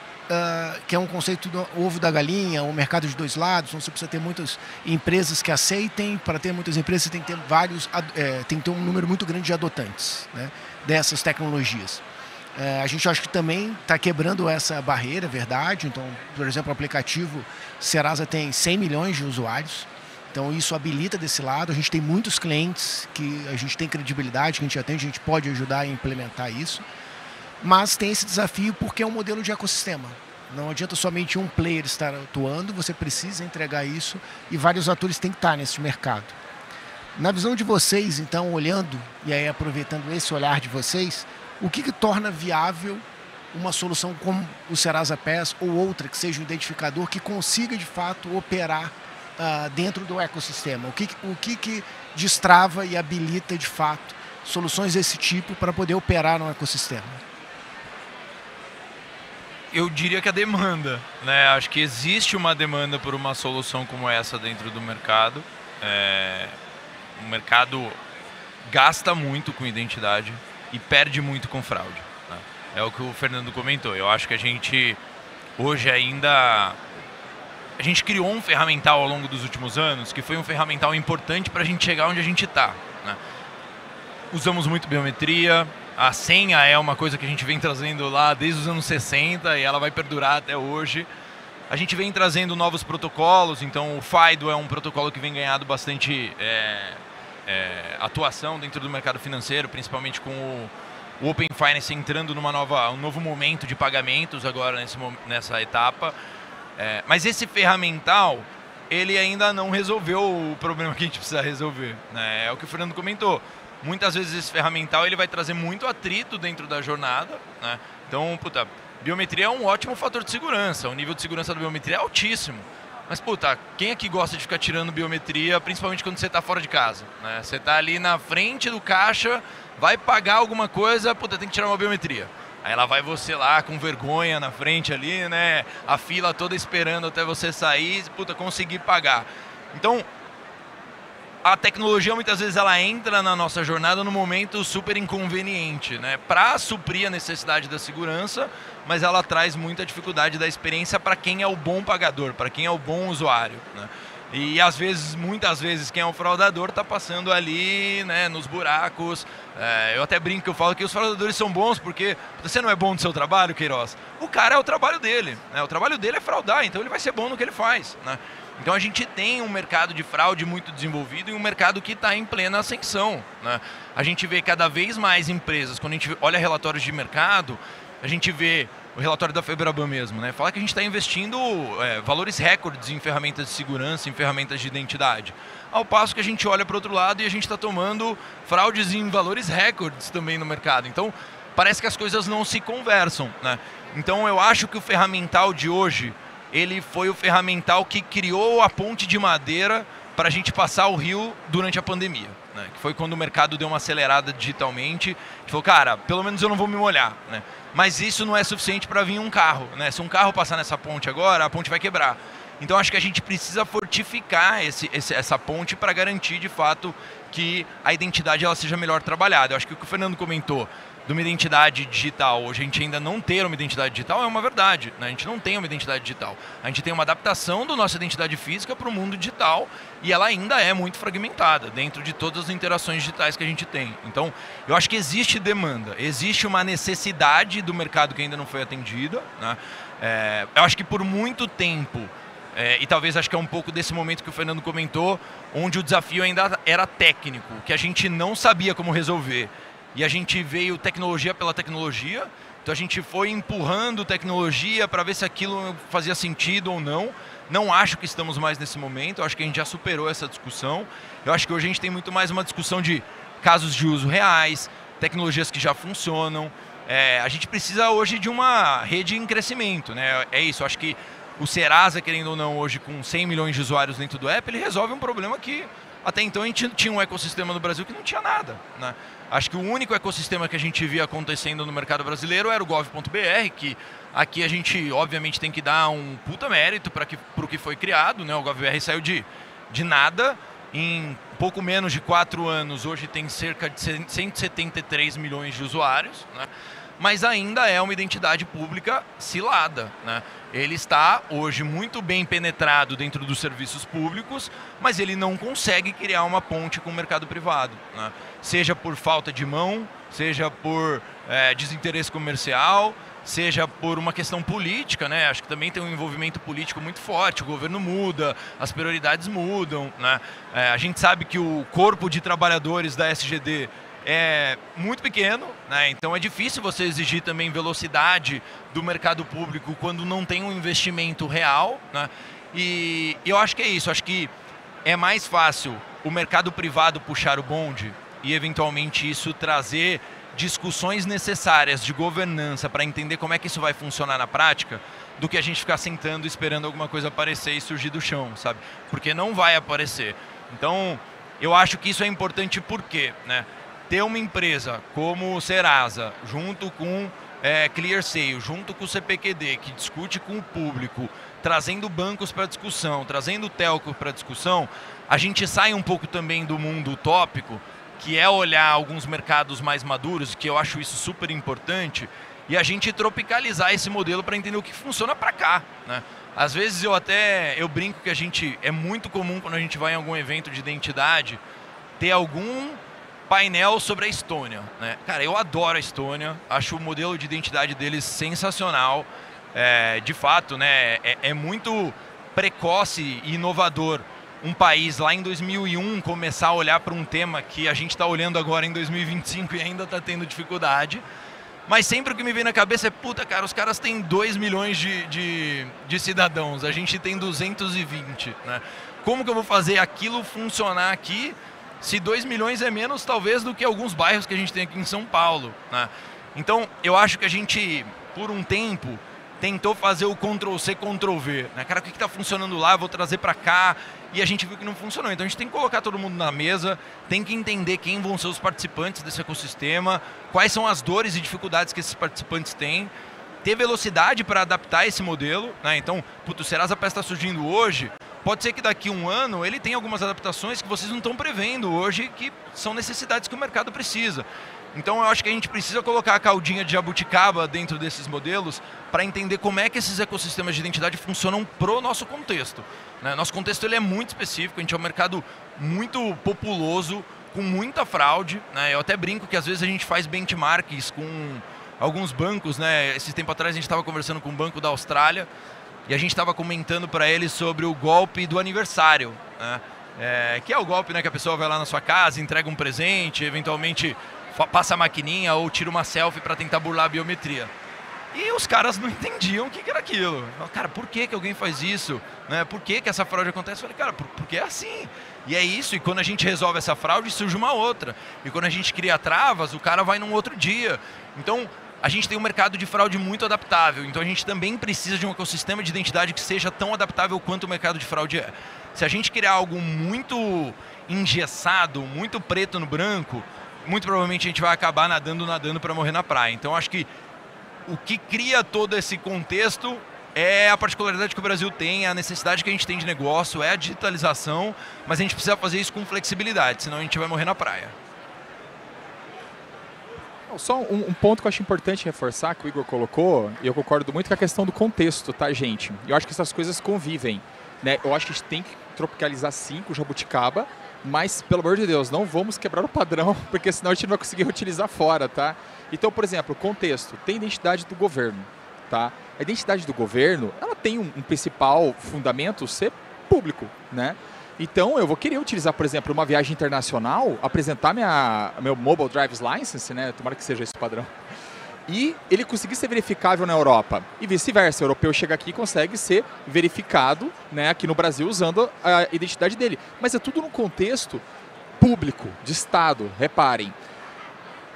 que é um conceito do ovo da galinha, o mercado de dois lados. Então você precisa ter muitas empresas que aceitem. Para ter muitas empresas, você tem que ter tem que ter um número muito grande de adotantes, né, dessas tecnologias. A gente acha que também está quebrando essa barreira, é verdade. Então, por exemplo, o aplicativo Serasa tem 100 milhões de usuários. Então, isso habilita desse lado. A gente tem muitos clientes que a gente tem credibilidade, que a gente atende, a gente pode ajudar a implementar isso. Mas tem esse desafio porque é um modelo de ecossistema. Não adianta somente um player estar atuando, você precisa entregar isso e vários atores têm que estar nesse mercado. Na visão de vocês, então, olhando e aí aproveitando esse olhar de vocês, o que torna viável uma solução como o Serasa Pass ou outra que seja um identificador que consiga, de fato, operar dentro do ecossistema? O que destrava e habilita, de fato, soluções desse tipo para poder operar no ecossistema? Eu diria que a demanda, né? Acho que existe uma demanda por uma solução como essa dentro do mercado. O mercado gasta muito com identidade e perde muito com fraude, né? É o que o Fernando comentou. Eu acho que a gente hoje ainda... A gente criou um ferramental ao longo dos últimos anos que foi um ferramental importante para a gente chegar onde a gente está, né? Usamos muito biometria. A senha é uma coisa que a gente vem trazendo lá desde os anos 60 e ela vai perdurar até hoje. A gente vem trazendo novos protocolos, então o FIDO é um protocolo que vem ganhando bastante atuação dentro do mercado financeiro, principalmente com o Open Finance entrando num novo momento de pagamentos agora nessa etapa. Mas esse ferramental, ele ainda não resolveu o problema que a gente precisa resolver, né? É o que o Fernando comentou. Muitas vezes esse ferramental ele vai trazer muito atrito dentro da jornada, né? Então, biometria é um ótimo fator de segurança. O nível de segurança da biometria é altíssimo. Mas, quem aqui gosta de ficar tirando biometria, principalmente quando você está fora de casa, né? Você está ali na frente do caixa, vai pagar alguma coisa, tem que tirar uma biometria. Aí ela vai você lá com vergonha na frente ali, né? A fila toda esperando até você sair, conseguir pagar. Então, a tecnologia muitas vezes ela entra na nossa jornada num momento super inconveniente, né? Para suprir a necessidade da segurança, mas ela traz muita dificuldade da experiência para quem é o bom pagador, para quem é o bom usuário, né? E às vezes, muitas vezes, quem é o fraudador está passando ali, né, nos buracos. Eu até brinco que eu falo que os fraudadores são bons porque você não é bom no seu trabalho, Queiroz. O cara é o trabalho dele, né? O trabalho dele é fraudar, então ele vai ser bom no que ele faz, né? Então a gente tem um mercado de fraude muito desenvolvido e um mercado que está em plena ascensão, né? A gente vê cada vez mais empresas, quando a gente olha relatórios de mercado, a gente vê o relatório da Febraban mesmo, né? Fala que a gente está investindo valores recordes em ferramentas de segurança, em ferramentas de identidade. Ao passo que a gente olha para o outro lado e a gente está tomando fraudes em valores recordes também no mercado. Então parece que as coisas não se conversam, né? Então eu acho que o ferramental de hoje, ele foi o ferramental que criou a ponte de madeira para a gente passar o rio durante a pandemia, né? Que foi quando o mercado deu uma acelerada digitalmente. A gente falou, cara, pelo menos eu não vou me molhar, né? Mas isso não é suficiente para vir um carro, né? Se um carro passar nessa ponte agora, a ponte vai quebrar. Então acho que a gente precisa fortificar essa ponte para garantir de fato que a identidade ela seja melhor trabalhada. Eu acho que o que o Fernando comentou de uma identidade digital, a gente ainda não ter uma identidade digital é uma verdade, né? A gente não tem uma identidade digital. A gente tem uma adaptação da nossa identidade física para o mundo digital e ela ainda é muito fragmentada dentro de todas as interações digitais que a gente tem. Então, eu acho que existe demanda, existe uma necessidade do mercado que ainda não foi atendida, né? Eu acho que por muito tempo, e talvez acho que é um pouco desse momento que o Fernando comentou, onde o desafio ainda era técnico, que a gente não sabia como resolver. E a gente veio tecnologia pela tecnologia. Então Então a gente foi empurrando tecnologia para ver se aquilo fazia sentido ou não. Não acho que estamos mais nesse momento, eu acho que a gente já superou essa discussão. Eu acho que hoje a gente tem muito mais uma discussão de casos de uso reais, tecnologias que já funcionam. A gente precisa hoje de uma rede em crescimento, né? É isso, eu acho que o Serasa, querendo ou não, hoje com 100 milhões de usuários dentro do app, ele resolve um problema que até então a gente tinha um ecossistema no Brasil que não tinha nada, né? Acho que o único ecossistema que a gente via acontecendo no mercado brasileiro era o gov.br, que aqui a gente obviamente tem que dar um puta mérito para o que foi criado, né? O gov.br saiu de nada, em pouco menos de 4 anos, hoje tem cerca de 173 milhões de usuários, né? Mas ainda é uma identidade pública cilada, né? Ele está hoje muito bem penetrado dentro dos serviços públicos, mas ele não consegue criar uma ponte com o mercado privado, né? Seja por falta de mão, seja por desinteresse comercial, seja por uma questão política, né? Acho que também tem um envolvimento político muito forte, o governo muda, as prioridades mudam, né? A gente sabe que o corpo de trabalhadores da SGD é muito pequeno, né? Então é difícil você exigir também velocidade do mercado público quando não tem um investimento real, né? E eu acho que é isso, acho que é mais fácil o mercado privado puxar o bonde e eventualmente isso trazer discussões necessárias de governança para entender como é que isso vai funcionar na prática, do que a gente ficar sentando esperando alguma coisa aparecer e surgir do chão, sabe? Porque não vai aparecer. Então, eu acho que isso é importante porque, né? Ter uma empresa como o Serasa, junto com ClearSale, junto com o CPQD, que discute com o público, trazendo bancos para discussão, trazendo telco para discussão, a gente sai um pouco também do mundo utópico, que é olhar alguns mercados mais maduros, que eu acho isso super importante, e a gente tropicalizar esse modelo para entender o que funciona para cá, né? Às vezes eu brinco que é muito comum quando a gente vai em algum evento de identidade, ter algum painel sobre a Estônia, né? Cara, eu adoro a Estônia, acho o modelo de identidade deles sensacional, de fato, né? É muito precoce e inovador um país lá em 2001 começar a olhar para um tema que a gente está olhando agora em 2025 e ainda está tendo dificuldade. Mas sempre o que me vem na cabeça é, puta, cara, os caras têm 2 milhões de cidadãos, a gente tem 220, né? Como que eu vou fazer aquilo funcionar aqui se 2 milhões é menos, talvez, do que alguns bairros que a gente tem aqui em São Paulo, né? Então, eu acho que a gente, por um tempo, tentou fazer o Ctrl-C, Ctrl-V, né? Cara, o que está funcionando lá, eu vou trazer para cá, e a gente viu que não funcionou. Então, a gente tem que colocar todo mundo na mesa, tem que entender quem vão ser os participantes desse ecossistema, quais são as dores e dificuldades que esses participantes têm, ter velocidade para adaptar esse modelo, né? Então, o Serasa Pass está surgindo hoje, pode ser que daqui a um ano ele tenha algumas adaptações que vocês não estão prevendo hoje, que são necessidades que o mercado precisa. Então eu acho que a gente precisa colocar a caldinha de jabuticaba dentro desses modelos para entender como é que esses ecossistemas de identidade funcionam pro nosso contexto, né? Nosso contexto ele é muito específico, a gente é um mercado muito populoso, com muita fraude, né? Eu até brinco que às vezes a gente faz benchmarks com alguns bancos, né? Esse tempo atrás a gente estava conversando com um banco da Austrália, e a gente estava comentando para eles sobre o golpe do aniversário, né? Que é o golpe, né, que a pessoa vai lá na sua casa, entrega um presente, eventualmente passa a maquininha ou tira uma selfie para tentar burlar a biometria. E os caras não entendiam o que era aquilo. Cara, por que alguém faz isso? Né? Por que essa fraude acontece? Eu falei, cara, porque é assim. E é isso, e quando a gente resolve essa fraude, surge uma outra. E quando a gente cria travas, o cara vai num outro dia. Então, a gente tem um mercado de fraude muito adaptável, então a gente também precisa de um ecossistema de identidade que seja tão adaptável quanto o mercado de fraude é. Se a gente criar algo muito engessado, muito preto no branco, muito provavelmente a gente vai acabar nadando para morrer na praia. Então acho que o que cria todo esse contexto é a particularidade que o Brasil tem, a necessidade que a gente tem de negócio, é a digitalização, mas a gente precisa fazer isso com flexibilidade, senão a gente vai morrer na praia. Só um ponto que eu acho importante reforçar, que o Igor colocou, e eu concordo muito com a questão do contexto, tá, gente? Eu acho que essas coisas convivem, né? Eu acho que a gente tem que tropicalizar sim com o jabuticaba, mas, pelo amor de Deus, não vamos quebrar o padrão, porque senão a gente não vai conseguir reutilizar fora, tá? Então, por exemplo, contexto, tem identidade do governo, tá? A identidade do governo, ela tem um principal fundamento ser público, né? Então, eu vou querer utilizar, por exemplo, uma viagem internacional, apresentar meu Mobile Driver's License, né? Tomara que seja esse o padrão. e ele conseguir ser verificável na Europa. E vice-versa, o europeu chega aqui e consegue ser verificado, né, aqui no Brasil usando a identidade dele. Mas é tudo num contexto público, de Estado, reparem.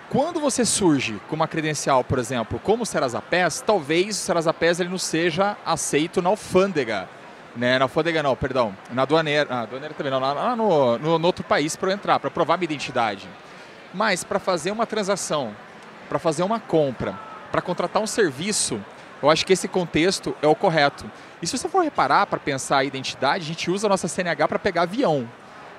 Quando você surge com uma credencial, por exemplo, como o Serasa PES, talvez o Serasa PES ele não seja aceito na alfândega. Né? Na alfândega não, perdão. Na aduaneira também não, lá no outro país para eu entrar, para provar minha identidade. Mas para fazer uma transação, para fazer uma compra, para contratar um serviço, eu acho que esse contexto é o correto. E se você for reparar, para pensar a identidade, a gente usa a nossa CNH para pegar avião.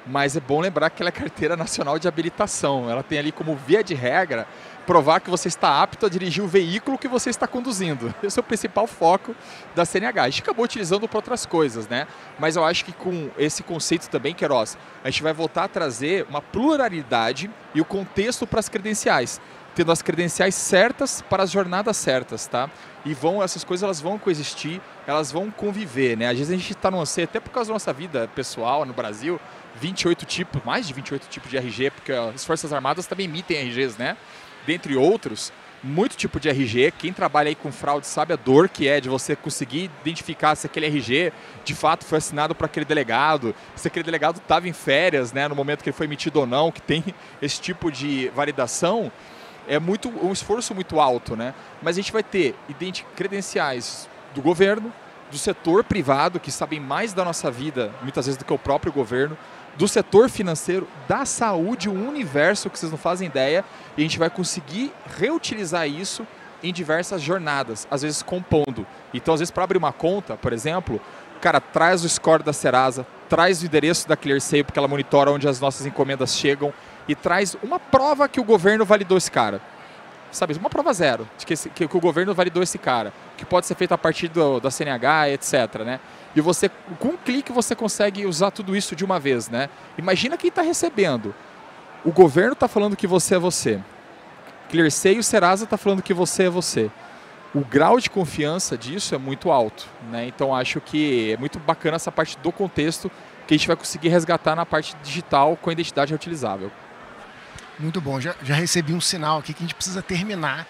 Mas é bom lembrar que ela é carteira nacional de habilitação. Ela tem ali como via de regra provar que você está apto a dirigir o veículo que você está conduzindo. Esse é o principal foco da CNH. A gente acabou utilizando para outras coisas, né? Mas eu acho que com esse conceito também, Queiroz, a gente vai voltar a trazer uma pluralidade e o contexto para as credenciais, tendo as credenciais certas para as jornadas certas, tá? E essas coisas elas vão coexistir, elas vão conviver, né? Às vezes a gente está no anseio, até por causa da nossa vida pessoal no Brasil, 28 tipos, mais de 28 tipos de RG, porque as Forças Armadas também emitem RGs, né? Dentre outros, muito tipo de RG. Quem trabalha aí com fraude sabe a dor que é de você conseguir identificar se aquele RG de fato foi assinado por aquele delegado, se aquele delegado estava em férias, né, no momento que ele foi emitido ou não, que tem esse tipo de validação. É um esforço muito alto, né? Mas a gente vai ter credenciais do governo, do setor privado, que sabem mais da nossa vida, muitas vezes, do que o próprio governo, do setor financeiro, da saúde, um universo que vocês não fazem ideia, e a gente vai conseguir reutilizar isso em diversas jornadas, às vezes compondo. Então, às vezes, para abrir uma conta, por exemplo, cara, traz o score da Serasa, traz o endereço da ClearSale, porque ela monitora onde as nossas encomendas chegam, e traz uma prova que o governo validou esse cara. Sabe, uma prova zero, de que o governo validou esse cara, que pode ser feito a partir da CNH, etc, né? E você, com um clique, você consegue usar tudo isso de uma vez, né? Imagina quem está recebendo. O governo está falando que você é você. ClearSale e o Serasa está falando que você é você. O grau de confiança disso é muito alto, né? Então acho que é muito bacana essa parte do contexto que a gente vai conseguir resgatar na parte digital com a identidade reutilizável. Muito bom, já recebi um sinal aqui que a gente precisa terminar.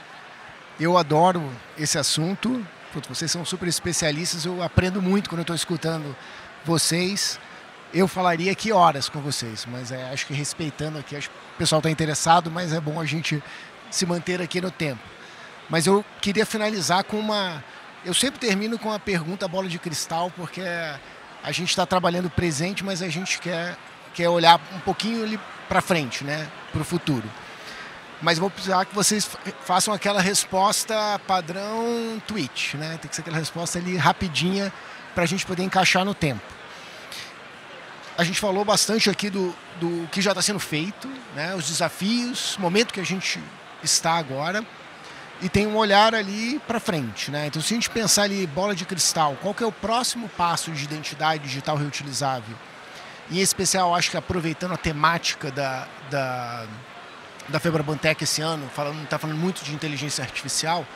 Eu adoro esse assunto, vocês são super especialistas, eu aprendo muito quando eu estou escutando vocês. Eu falaria aqui horas com vocês, mas acho que respeitando aqui, acho que o pessoal está interessado, mas é bom a gente se manter aqui no tempo. Mas eu queria finalizar com eu sempre termino com uma pergunta bola de cristal, porque a gente está trabalhando presente, mas a gente quer olhar um pouquinho ali para frente, né, para o futuro. Mas vou precisar que vocês façam aquela resposta padrão tweet, né? Tem que ser aquela resposta ali rapidinha para a gente poder encaixar no tempo. A gente falou bastante aqui do que já está sendo feito, né? Os desafios, o momento que a gente está agora, e tem um olhar ali para frente, né? Então, se a gente pensar ali, bola de cristal, qual que é o próximo passo de identidade digital reutilizável? Em especial, acho que aproveitando a temática da FebraBanTech esse ano, está falando muito de inteligência artificial,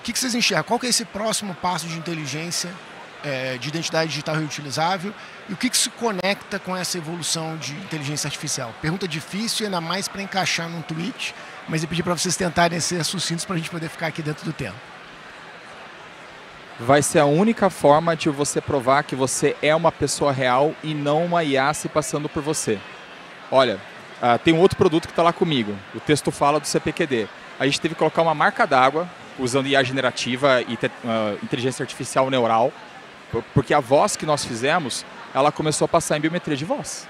o que vocês enxergam? Qual que é esse próximo passo de inteligência, de identidade digital reutilizável, e o que se conecta com essa evolução de inteligência artificial? Pergunta difícil, ainda mais para encaixar num tweet, mas eu pedi para vocês tentarem ser sucintos para a gente poder ficar aqui dentro do tempo. Vai ser a única forma de você provar que você é uma pessoa real e não uma IA se passando por você. Olha, tem um outro produto que está lá comigo, o texto fala do CPQD. A gente teve que colocar uma marca d'água, usando IA generativa e inteligência artificial neural, porque a voz que nós fizemos, ela começou a passar em biometria de voz.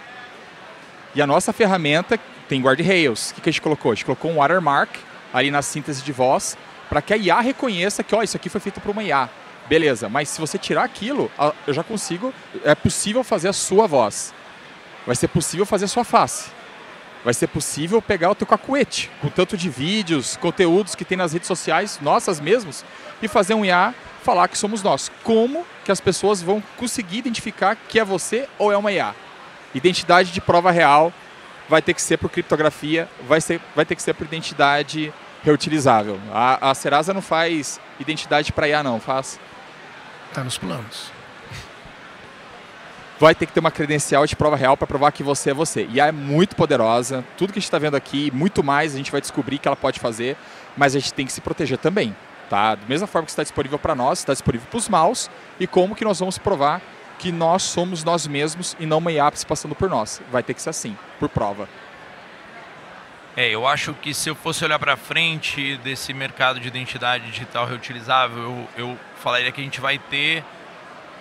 E a nossa ferramenta tem guardrails. O que a gente colocou? A gente colocou um watermark ali na síntese de voz, para que a IA reconheça que isso aqui foi feito por uma IA. Beleza, mas se você tirar aquilo, eu já consigo, é possível fazer a sua voz. Vai ser possível fazer a sua face. Vai ser possível pegar o teu cacuete, com tanto de vídeos, conteúdos que tem nas redes sociais, nossas mesmos, e fazer um IA falar que somos nós. Como que as pessoas vão conseguir identificar que é você ou é uma IA? Identidade de prova real vai ter que ser por criptografia, vai ter que ser por identidade reutilizável. A Serasa não faz identidade para IA não, faz? Está nos planos. vai ter que ter uma credencial de prova real para provar que você é você. E é muito poderosa, tudo que a gente está vendo aqui, muito mais, a gente vai descobrir que ela pode fazer, mas a gente tem que se proteger também. Tá? Da mesma forma que está disponível para nós, está disponível para os maus, e como que nós vamos provar que nós somos nós mesmos e não uma IA se passando por nós. Vai ter que ser assim, por prova. Eu acho que se eu fosse olhar para frente desse mercado de identidade digital reutilizável, eu falaria que a gente vai ter,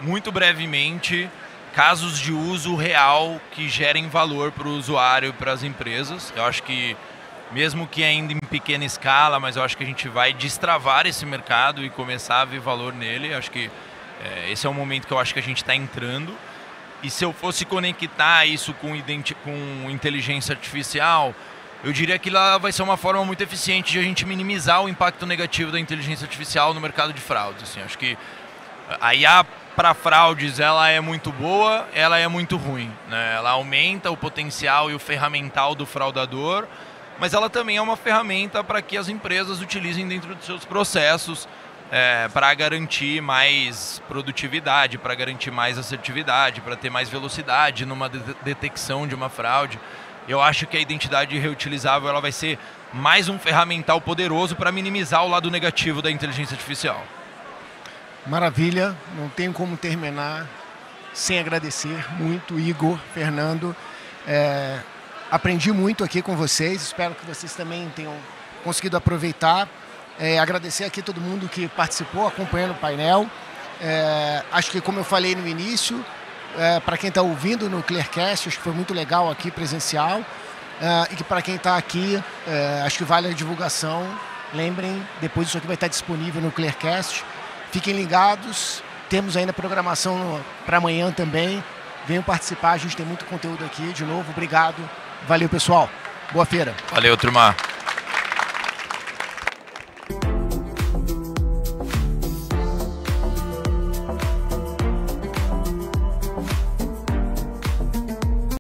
muito brevemente, casos de uso real que gerem valor para o usuário e para as empresas. Eu acho que, mesmo que ainda em pequena escala, mas eu acho que a gente vai destravar esse mercado e começar a ver valor nele. Eu acho que esse é o momento que eu acho que a gente está entrando. E se eu fosse conectar isso com inteligência artificial, eu diria que ela vai ser uma forma muito eficiente de a gente minimizar o impacto negativo da inteligência artificial no mercado de fraudes. Assim, acho que a IA para fraudes ela é muito boa, ela é muito ruim, né? Ela aumenta o potencial e o ferramental do fraudador, mas ela também é uma ferramenta para que as empresas utilizem dentro dos seus processos para garantir mais produtividade, para garantir mais assertividade, para ter mais velocidade numa detecção de uma fraude. Eu acho que a identidade reutilizável ela vai ser mais um ferramental poderoso para minimizar o lado negativo da inteligência artificial. Maravilha, não tenho como terminar sem agradecer muito, Igor, Fernando. Aprendi muito aqui com vocês, espero que vocês também tenham conseguido aproveitar. Agradecer aqui todo mundo que participou, acompanhando o painel. Acho que, como eu falei no início, para quem está ouvindo no Clearcast, acho que foi muito legal aqui, presencial. E que para quem está aqui, acho que vale a divulgação. Lembrem, depois isso aqui vai estar disponível no Clearcast. Fiquem ligados, temos ainda programação para amanhã também. Venham participar, a gente tem muito conteúdo aqui. De novo, obrigado. Valeu, pessoal. Boa feira. Valeu, turma.